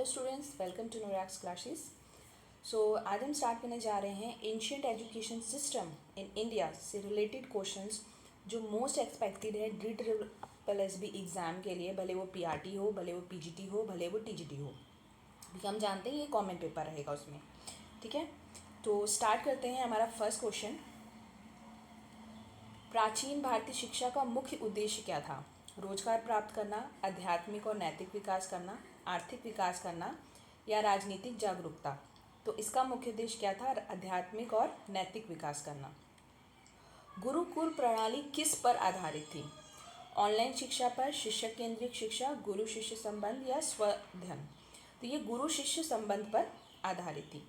Students, welcome to Norax classes. आज हम start करने जा रहे हैं ancient education system in India से रिलेटेड क्वेश्चंस जो मोस्ट एक्सपेक्टेड है ड्रीट एसबी एग्ज़ाम के लिए, भले वो पीआरटी हो, भले वो पीजीटी हो, भले वो टीजीटी हो, क्योंकि हम जानते हैं ये कॉमन पेपर रहेगा उसमें। ठीक है, तो स्टार्ट करते हैं। हमारा फर्स्ट क्वेश्चन, प्राचीन भारतीय शिक्षा का मुख्य उद्देश्य क्या था? रोजगार प्राप्त करना, आध्यात्मिक और नैतिक विकास करना, आर्थिक विकास करना या राजनीतिक जागरूकता? तो इसका मुख्य उद्देश्य क्या था? आध्यात्मिक और नैतिक विकास करना। गुरुकुल प्रणाली किस पर आधारित थी? ऑनलाइन शिक्षा पर, शिक्षक केंद्रित शिक्षा, गुरु शिष्य संबंध या स्वध्ययन? तो ये गुरु शिष्य संबंध पर आधारित थी।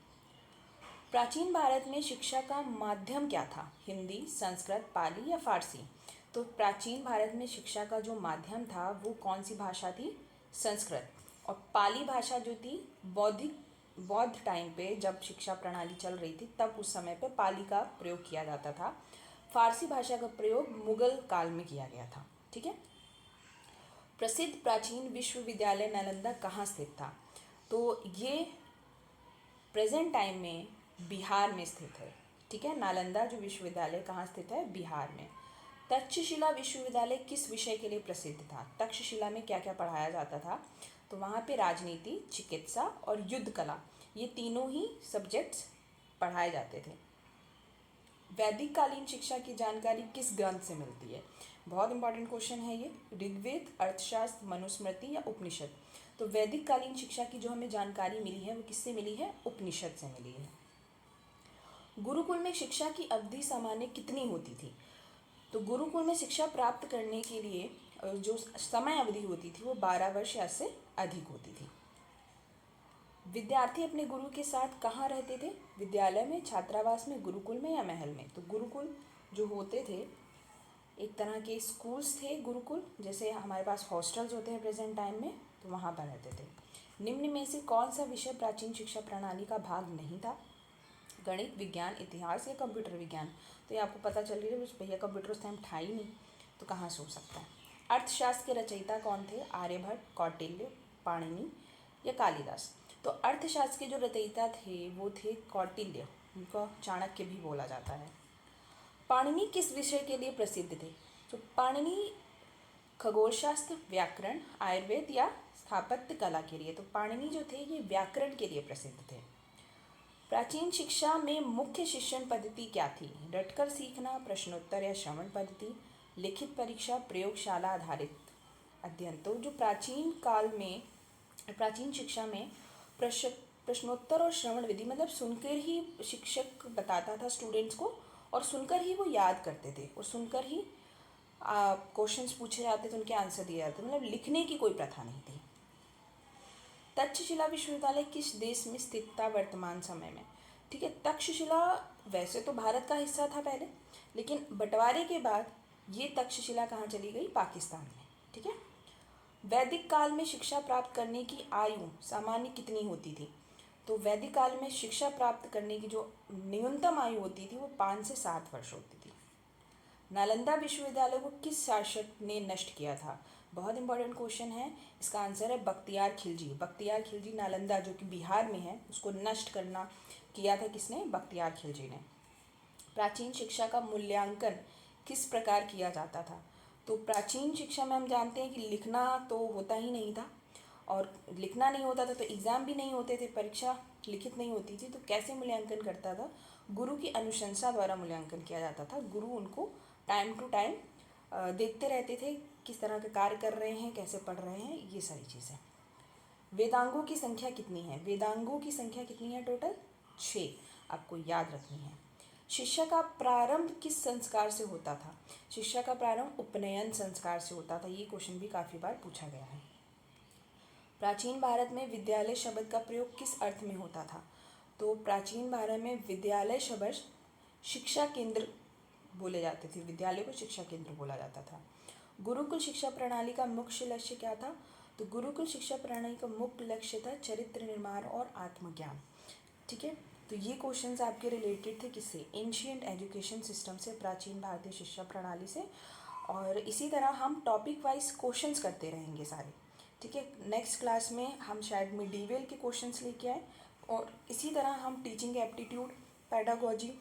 प्राचीन भारत में शिक्षा का माध्यम क्या था? हिंदी, संस्कृत, पाली या फारसी? तो प्राचीन भारत में शिक्षा का जो माध्यम था वो कौन सी भाषा थी? संस्कृत। और पाली भाषा जो थी बौद्ध टाइम पे जब शिक्षा प्रणाली चल रही थी तब उस समय पे पाली का प्रयोग किया जाता था। फारसी भाषा का प्रयोग मुगल काल में किया गया था। ठीक है। प्रसिद्ध प्राचीन विश्वविद्यालय नालंदा कहाँ स्थित था? तो ये प्रेजेंट टाइम में बिहार में स्थित है। ठीक है, नालंदा जो विश्वविद्यालय कहाँ स्थित है? बिहार में। तक्षशिला विश्वविद्यालय किस विषय के लिए प्रसिद्ध था? तक्षशिला में क्या क्या पढ़ाया जाता था? तो वहाँ पे राजनीति, चिकित्सा और युद्ध कला, ये तीनों ही सब्जेक्ट्स पढ़ाए जाते थे। वैदिक कालीन शिक्षा की जानकारी किस ग्रंथ से मिलती है? बहुत इंपॉर्टेंट क्वेश्चन है ये। ऋग्वेद, अर्थशास्त्र, मनुस्मृति या उपनिषद? तो वैदिक कालीन शिक्षा की जो हमें जानकारी मिली है वो किससे मिली है? उपनिषद से मिली है। गुरुकुल में शिक्षा की अवधि सामान्य कितनी होती थी? तो गुरुकुल में शिक्षा प्राप्त करने के लिए जो समय अवधि होती थी वो 12 वर्ष या से अधिक होती थी। विद्यार्थी अपने गुरु के साथ कहाँ रहते थे? विद्यालय में, छात्रावास में, गुरुकुल में या महल में? तो गुरुकुल जो होते थे एक तरह के स्कूल्स थे गुरुकुल, जैसे हमारे पास हॉस्टल्स होते हैं प्रेजेंट टाइम में, तो वहाँ पर रहते थे। निम्न में से कौन सा विषय प्राचीन शिक्षा प्रणाली का भाग नहीं था? गणित, विज्ञान, इतिहास या कंप्यूटर विज्ञान? तो ये आपको पता चल रही है भैया कंप्यूटर उस टाइम था ही नहीं, तो कहाँ से हो सकता है। अर्थशास्त्र के रचयिता कौन थे? आर्यभट्ट, कौटिल्य, पाणिनि या कालिदास? तो अर्थशास्त्र के जो रचयिता थे वो थे कौटिल्य, उनको चाणक्य भी बोला जाता है। पाणिनि किस विषय के लिए प्रसिद्ध थे? तो पाणिनि खगोलशास्त्र, व्याकरण, आयुर्वेद या स्थापत्य कला के लिए? तो पाणिनि जो थे ये व्याकरण के लिए प्रसिद्ध थे। प्राचीन शिक्षा में मुख्य शिक्षण पद्धति क्या थी? रटकर सीखना, प्रश्नोत्तर या श्रवण पद्धति, लिखित परीक्षा, प्रयोगशाला आधारित अध्ययन? तो जो प्राचीन काल में प्राचीन शिक्षा में प्रश्नोत्तर और श्रवण विधि, मतलब सुनकर ही शिक्षक बताता था स्टूडेंट्स को और सुनकर ही वो याद करते थे और सुनकर ही क्वेश्चंस पूछे जाते थे, उनके आंसर दिए जाते थे, मतलब लिखने की कोई प्रथा नहीं थी। तक्षशिला विश्वविद्यालय किस देश में स्थित था वर्तमान समय में? ठीक है, तक्षशिला वैसे तो भारत का हिस्सा था पहले, लेकिन बंटवारे के बाद ये तक्षशिला कहाँ चली गई? पाकिस्तान में। ठीक है। वैदिक काल में शिक्षा प्राप्त करने की आयु सामान्य कितनी होती थी? तो वैदिक काल में शिक्षा प्राप्त करने की जो न्यूनतम आयु होती थी वो 5 से 7 वर्ष होती थी। नालंदा विश्वविद्यालय को किस शासक ने नष्ट किया था? बहुत इंपॉर्टेंट क्वेश्चन है। इसका आंसर है बख्तियार खिलजी। बख्तियार खिलजी नालंदा जो कि बिहार में है उसको नष्ट करना किया था किसने? बख्तियार खिलजी ने। प्राचीन शिक्षा का मूल्यांकन किस प्रकार किया जाता था? तो प्राचीन शिक्षा में हम जानते हैं कि लिखना तो होता ही नहीं था, और लिखना नहीं होता था तो एग्ज़ाम भी नहीं होते थे, परीक्षा लिखित नहीं होती थी, तो कैसे मूल्यांकन करता था? गुरु की अनुशंसा द्वारा मूल्यांकन किया जाता था। गुरु उनको टाइम टू टाइम देखते रहते थे किस तरह के कार्य कर रहे हैं, कैसे पढ़ रहे हैं, ये सारी चीज़ें। वेदांगों की संख्या कितनी है? वेदांगों की संख्या कितनी है? टोटल 6 आपको याद रखनी है। शिक्षा का प्रारंभ किस संस्कार से होता था? शिक्षा का प्रारंभ उपनयन संस्कार से होता था। ये क्वेश्चन भी काफ़ी बार पूछा गया है। प्राचीन भारत में विद्यालय शब्द का प्रयोग किस अर्थ में होता था? तो प्राचीन भारत में विद्यालय शब्द शिक्षा केंद्र बोले जाते थे, विद्यालय को शिक्षा केंद्र बोला जाता था। गुरुकुल शिक्षा प्रणाली का मुख्य लक्ष्य क्या था? तो गुरुकुल शिक्षा प्रणाली का मुख्य लक्ष्य था चरित्र निर्माण और आत्मज्ञान। ठीक है, तो ये क्वेश्चंस आपके रिलेटेड थे किससे? एंशिएंट एजुकेशन सिस्टम से, प्राचीन भारतीय शिक्षा प्रणाली से। और इसी तरह हम टॉपिक वाइज क्वेश्चंस करते रहेंगे सारे, ठीक है। नेक्स्ट क्लास में हम शायद मिडीवेल के क्वेश्चंस लेके आए और इसी तरह हम टीचिंग एप्टीट्यूड, पेडागोजी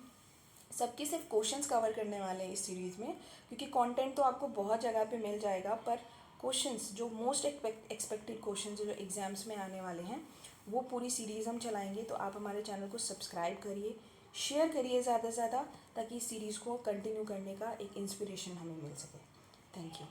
सबके सिर्फ क्वेश्चंस कवर करने वाले हैं इस सीरीज़ में, क्योंकि कंटेंट तो आपको बहुत जगह पे मिल जाएगा, पर क्वेश्चंस जो मोस्ट एक्सपेक्टेड क्वेश्चंस जो एग्जाम्स में आने वाले हैं वो पूरी सीरीज़ हम चलाएंगे। तो आप हमारे चैनल को सब्सक्राइब करिए, शेयर करिए ज़्यादा से ज़्यादा, ताकि इस सीरीज़ को कंटिन्यू करने का एक इंस्पिरेशन हमें मिल सके। Thank you.